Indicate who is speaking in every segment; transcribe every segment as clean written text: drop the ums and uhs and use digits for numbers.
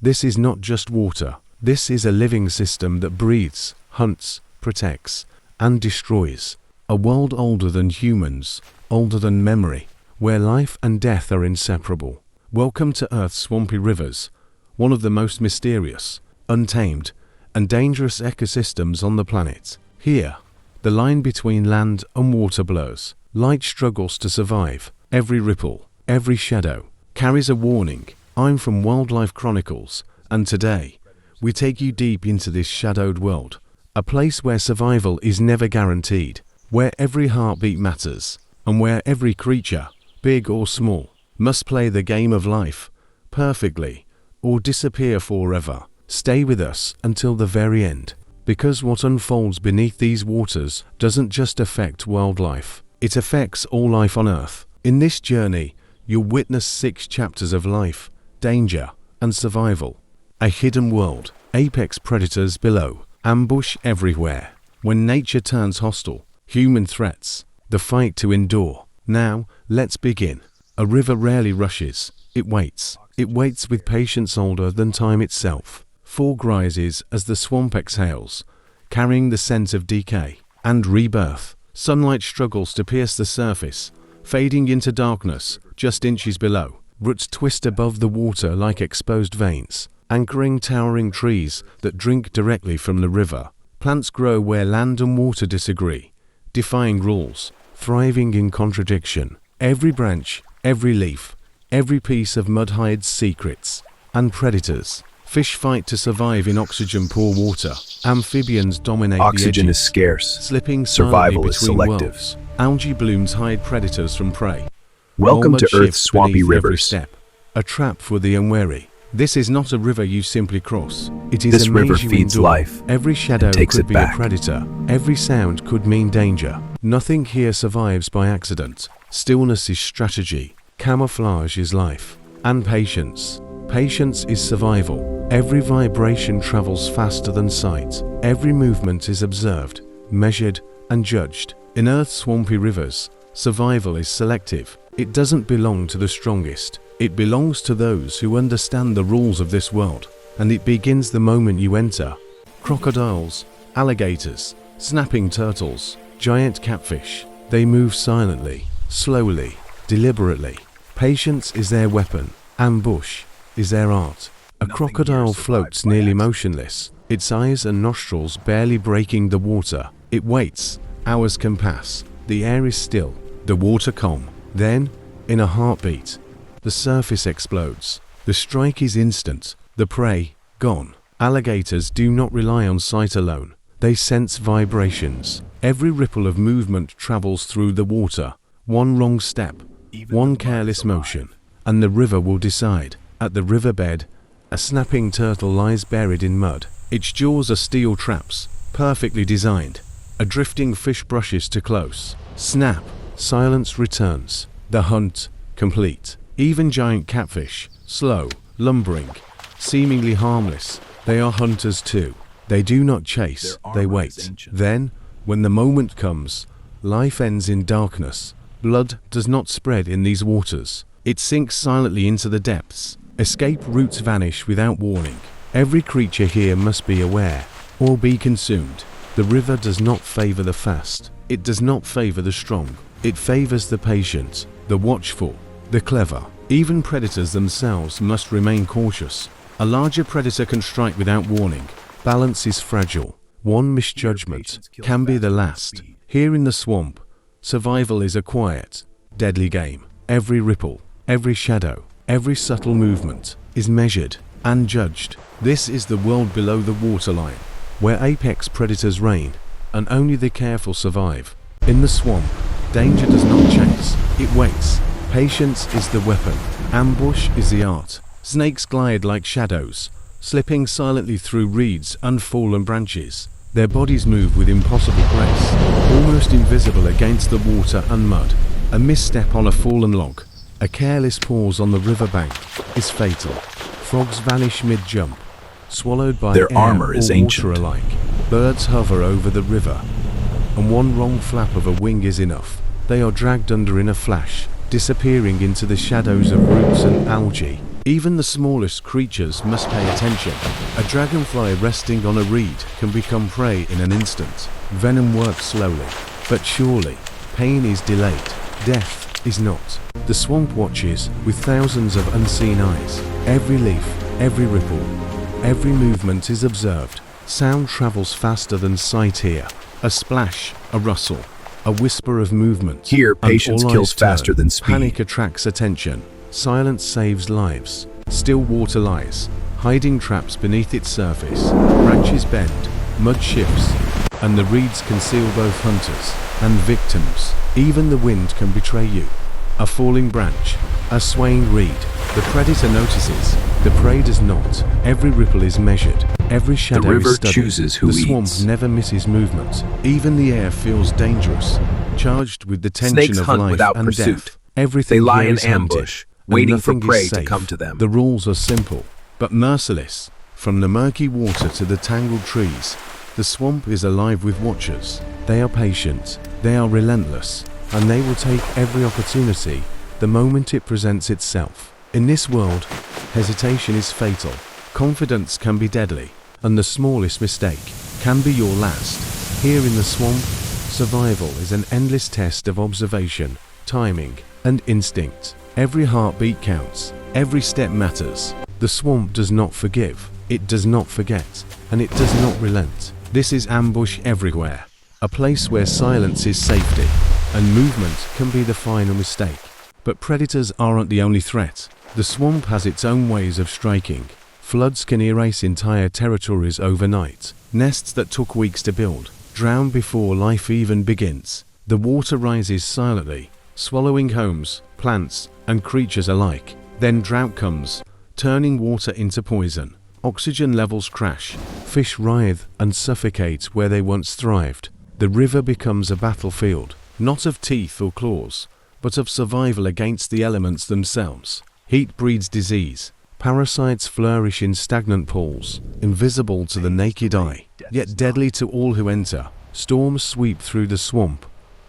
Speaker 1: This is not just water. This is a living system that breathes, hunts, protects, and destroys. A world older than humans, older than memory, where life and death are inseparable. Welcome to Earth's swampy rivers, one of the most mysterious, untamed, and dangerous ecosystems on the planet. Here, the line between land and water blurs. Light struggles to survive. Every ripple, every shadow, carries a warning. I'm from Wildlife Chronicles, and today, we take you deep into this shadowed world. A place where survival is never guaranteed, where every heartbeat matters, and where every creature, big or small, must play the game of life perfectly or disappear forever. Stay with us until the very end, because what unfolds beneath these waters doesn't just affect wildlife, it affects all life on Earth. In this journey, you'll witness 6 chapters of life, danger, and survival. A hidden world, apex predators below, ambush everywhere. When nature turns hostile, human threats, the fight to endure. Now, let's begin. A river rarely rushes. It waits. It waits with patience older than time itself. Fog rises as the swamp exhales, carrying the scent of decay and rebirth. Sunlight struggles to pierce the surface, fading into darkness just inches below. Roots twist above the water like exposed veins, anchoring towering trees that drink directly from the river. Plants grow where land and water disagree, defying rules, thriving in contradiction. Every branch, every leaf, every piece of mud hides secrets and predators. Fish fight to survive in oxygen-poor water. Amphibians dominate
Speaker 2: Oxygen
Speaker 1: the
Speaker 2: is
Speaker 1: edges,
Speaker 2: scarce.
Speaker 1: slipping
Speaker 2: Survival is
Speaker 1: between
Speaker 2: selective.
Speaker 1: worlds. Algae blooms hide predators from prey.
Speaker 2: Welcome
Speaker 1: Mud
Speaker 2: to Earth's
Speaker 1: shifts
Speaker 2: swampy
Speaker 1: beneath every
Speaker 2: rivers.
Speaker 1: step, a trap for the unwary. This is not a river you simply cross. It is
Speaker 2: This
Speaker 1: a
Speaker 2: river
Speaker 1: maze you
Speaker 2: feeds
Speaker 1: endure.
Speaker 2: life
Speaker 1: Every shadow
Speaker 2: takes
Speaker 1: could
Speaker 2: it
Speaker 1: be
Speaker 2: back.
Speaker 1: a predator. Every sound could mean danger. Nothing here survives by accident. Stillness is strategy. Camouflage is life. And patience. Patience is survival. Every vibration travels faster than sight. Every movement is observed, measured, and judged. In Earth's swampy rivers, survival is selective. It doesn't belong to the strongest. It belongs to those who understand the rules of this world. And it begins the moment you enter. Crocodiles, alligators, snapping turtles, giant catfish. They move silently, slowly, deliberately. Patience is their weapon. Ambush is their art. A crocodile floats nearly motionless, its eyes and nostrils barely breaking the water. It waits. Hours can pass. The air is still, the water calm. Then, in a heartbeat, the surface explodes. The strike is instant. The prey, gone. Alligators do not rely on sight alone. They sense vibrations. Every ripple of movement travels through the water. One wrong step, one careless motion, and the river will decide. At the riverbed, a snapping turtle lies buried in mud. Its jaws are steel traps, perfectly designed. A drifting fish brushes too close. Snap, silence returns. The hunt, complete. Even giant catfish, slow, lumbering, seemingly harmless. They are hunters too. They do not chase, they wait. Then, when the moment comes, life ends in darkness. Blood does not spread in these waters. It sinks silently into the depths. Escape routes vanish without warning. Every creature here must be aware, or be consumed. The river does not favor the fast. It does not favor the strong. It favors the patient, the watchful, the clever. Even predators themselves must remain cautious. A larger predator can strike without warning. Balance is fragile. One misjudgment can be the last. Here in the swamp, survival is a quiet, deadly game. Every ripple, every shadow, every subtle movement is measured and judged. This is the world below the waterline, where apex predators reign, and only the careful survive. In the swamp, danger does not chase, it waits. Patience is the weapon, ambush is the art. Snakes glide like shadows, slipping silently through reeds and fallen branches. Their bodies move with impossible grace, almost invisible against the water and mud. A misstep on a fallen log, a careless pause on the riverbank is fatal. Frogs vanish mid-jump, swallowed by
Speaker 2: Their
Speaker 1: air
Speaker 2: armor is
Speaker 1: or
Speaker 2: ancient.
Speaker 1: water alike. Birds hover over the river, and one wrong flap of a wing is enough. They are dragged under in a flash, disappearing into the shadows of roots and algae. Even the smallest creatures must pay attention. A dragonfly resting on a reed can become prey in an instant. Venom works slowly, but surely. Pain is delayed. Death is not. The swamp watches with thousands of unseen eyes. Every leaf, every ripple, every movement is observed. Sound travels faster than sight here. A splash, a rustle, a whisper of movement.
Speaker 2: Here, patience kills faster than speed.
Speaker 1: Panic attracts attention. Silence saves lives. Still water lies, hiding traps beneath its surface. Branches bend, mud shifts, and the reeds conceal both hunters and victims. Even the wind can betray you. A falling branch, a swaying reed. The predator notices, the prey does not. Every ripple is measured, every shadow
Speaker 2: The river
Speaker 1: is studied.
Speaker 2: chooses who
Speaker 1: The swamp
Speaker 2: eats.
Speaker 1: never misses movement. Even the air feels dangerous, charged with the tension
Speaker 2: Snakes
Speaker 1: of
Speaker 2: hunt
Speaker 1: life
Speaker 2: without
Speaker 1: and
Speaker 2: pursuit.
Speaker 1: death. Everything
Speaker 2: They lie
Speaker 1: here
Speaker 2: in
Speaker 1: is hunted,
Speaker 2: ambush,
Speaker 1: and
Speaker 2: waiting for
Speaker 1: nothing is
Speaker 2: prey to
Speaker 1: safe.
Speaker 2: come to them.
Speaker 1: The rules are simple, but merciless. From the murky water to the tangled trees, the swamp is alive with watchers. They are patient, they are relentless, and they will take every opportunity the moment it presents itself. In this world, hesitation is fatal, confidence can be deadly, and the smallest mistake can be your last. Here in the swamp, survival is an endless test of observation, timing, and instinct. Every heartbeat counts, every step matters. The swamp does not forgive, it does not forget, and it does not relent. This is ambush everywhere, a place where silence is safety, and movement can be the final mistake. But predators aren't the only threat. The swamp has its own ways of striking. Floods can erase entire territories overnight. Nests that took weeks to build drown before life even begins. The water rises silently, swallowing homes, plants, and creatures alike. Then drought comes, turning water into poison. Oxygen levels crash. Fish writhe and suffocate where they once thrived. The river becomes a battlefield, not of teeth or claws, but of survival against the elements themselves. Heat breeds disease. Parasites flourish in stagnant pools, invisible to the naked eye, yet deadly to all who enter. Storms sweep through the swamp,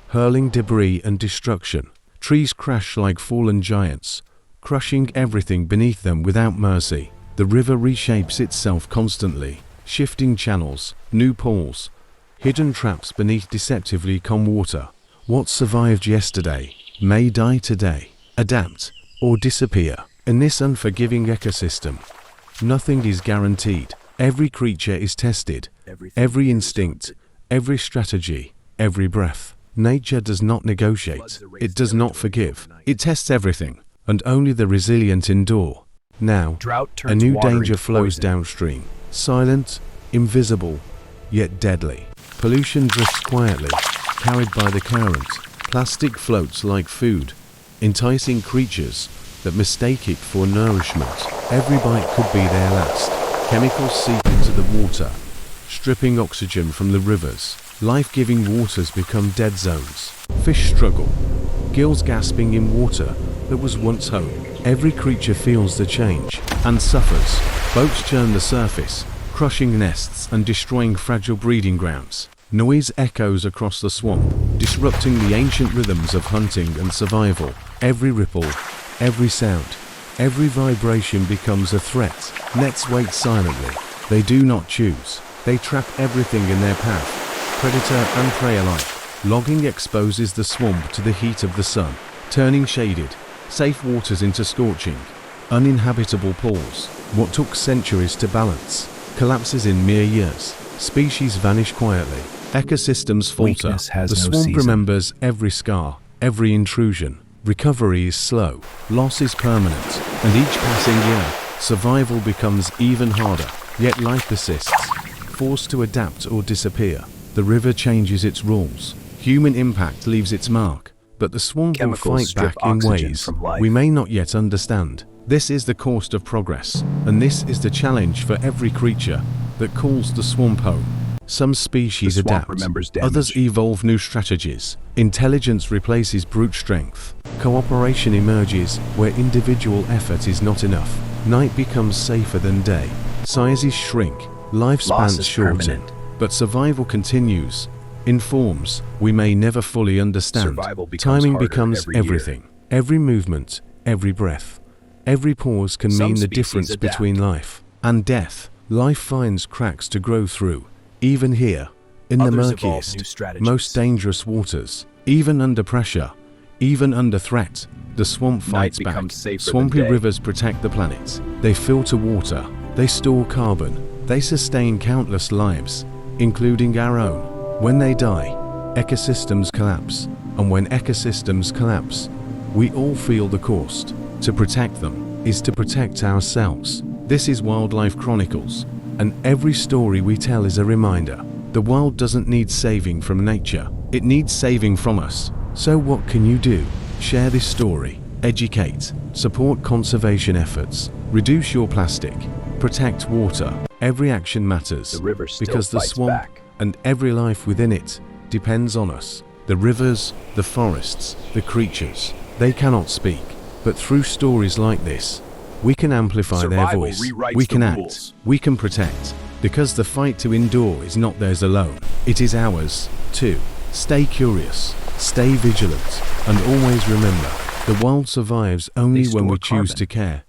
Speaker 1: hurling debris and destruction. Trees crash like fallen giants, crushing everything beneath them without mercy. The river reshapes itself constantly, shifting channels, new pools, hidden traps beneath deceptively calm water. What survived yesterday may die today, adapt, or disappear. In this unforgiving ecosystem, nothing is guaranteed. Every creature is tested, every instinct, every strategy, every breath. Nature does not negotiate, it does not forgive. It tests everything, and only the resilient endure. Now, a new danger flows downstream, silent, invisible, yet deadly. Pollution drifts quietly, carried by the current. Plastic floats like food, enticing creatures that mistake it for nourishment. Every bite could be their last. Chemicals seep into the water, stripping oxygen from the rivers. Life-giving waters become dead zones. Fish struggle, gills gasping in water that was once home. Every creature feels the change and suffers. Boats churn the surface, crushing nests and destroying fragile breeding grounds. Noise echoes across the swamp, disrupting the ancient rhythms of hunting and survival. Every ripple, every sound, every vibration becomes a threat. Nets wait silently. They do not choose. They trap everything in their path, predator and prey alike. Logging exposes the swamp to the heat of the sun, turning shaded, safe waters into scorching, uninhabitable pools. What took centuries to balance collapses in mere years. Species vanish quietly. Ecosystems falter. The swamp remembers every scar, every intrusion. Recovery is slow, loss is permanent, and each passing year, survival becomes even harder. Yet life persists, forced to adapt or disappear. The river changes its rules. Human impact leaves its mark, but the swamp will fight back in ways we may not yet understand. This is the cost of progress, and this is the challenge for every creature that calls the swamp home. Some species adapt, others evolve new strategies. Intelligence replaces brute strength. Cooperation emerges where individual effort is not enough. Night becomes safer than day. Sizes shrink, lifespans shorten, but survival continues in forms we may never fully understand. Timing becomes everything. Every movement, every breath, Every pause can
Speaker 2: Some
Speaker 1: mean the
Speaker 2: species
Speaker 1: difference
Speaker 2: adapt.
Speaker 1: between life and death. Life finds cracks to grow through, even here, in the
Speaker 2: Others evolve new
Speaker 1: murkiest,
Speaker 2: strategies.
Speaker 1: most dangerous waters. Even under pressure, even under threat, the swamp
Speaker 2: Night
Speaker 1: fights back.
Speaker 2: becomes safer than
Speaker 1: Swampy
Speaker 2: day.
Speaker 1: rivers protect the planet. They filter water, they store carbon, they sustain countless lives, including our own. When they die, ecosystems collapse, and when ecosystems collapse, we all feel the cost. To protect them is to protect ourselves. This is Wildlife Chronicles, and every story we tell is a reminder. The world doesn't need saving from nature, it needs saving from us. So what can you do? Share this story, educate, support conservation efforts, reduce your plastic, protect water. Every action matters,
Speaker 2: The river still
Speaker 1: because the
Speaker 2: fights
Speaker 1: swamp
Speaker 2: back.
Speaker 1: and every life within it depends on us. The rivers, the forests, the creatures, they cannot speak, but through stories like this, we can amplify their
Speaker 2: Survival
Speaker 1: voice.
Speaker 2: rewrites
Speaker 1: We can
Speaker 2: the
Speaker 1: act,
Speaker 2: rules.
Speaker 1: we can protect, because the fight to endure is not theirs alone, it is ours too. Stay curious, stay vigilant, and always remember, the world survives only
Speaker 2: They
Speaker 1: when we
Speaker 2: store
Speaker 1: choose
Speaker 2: carbon.
Speaker 1: to care.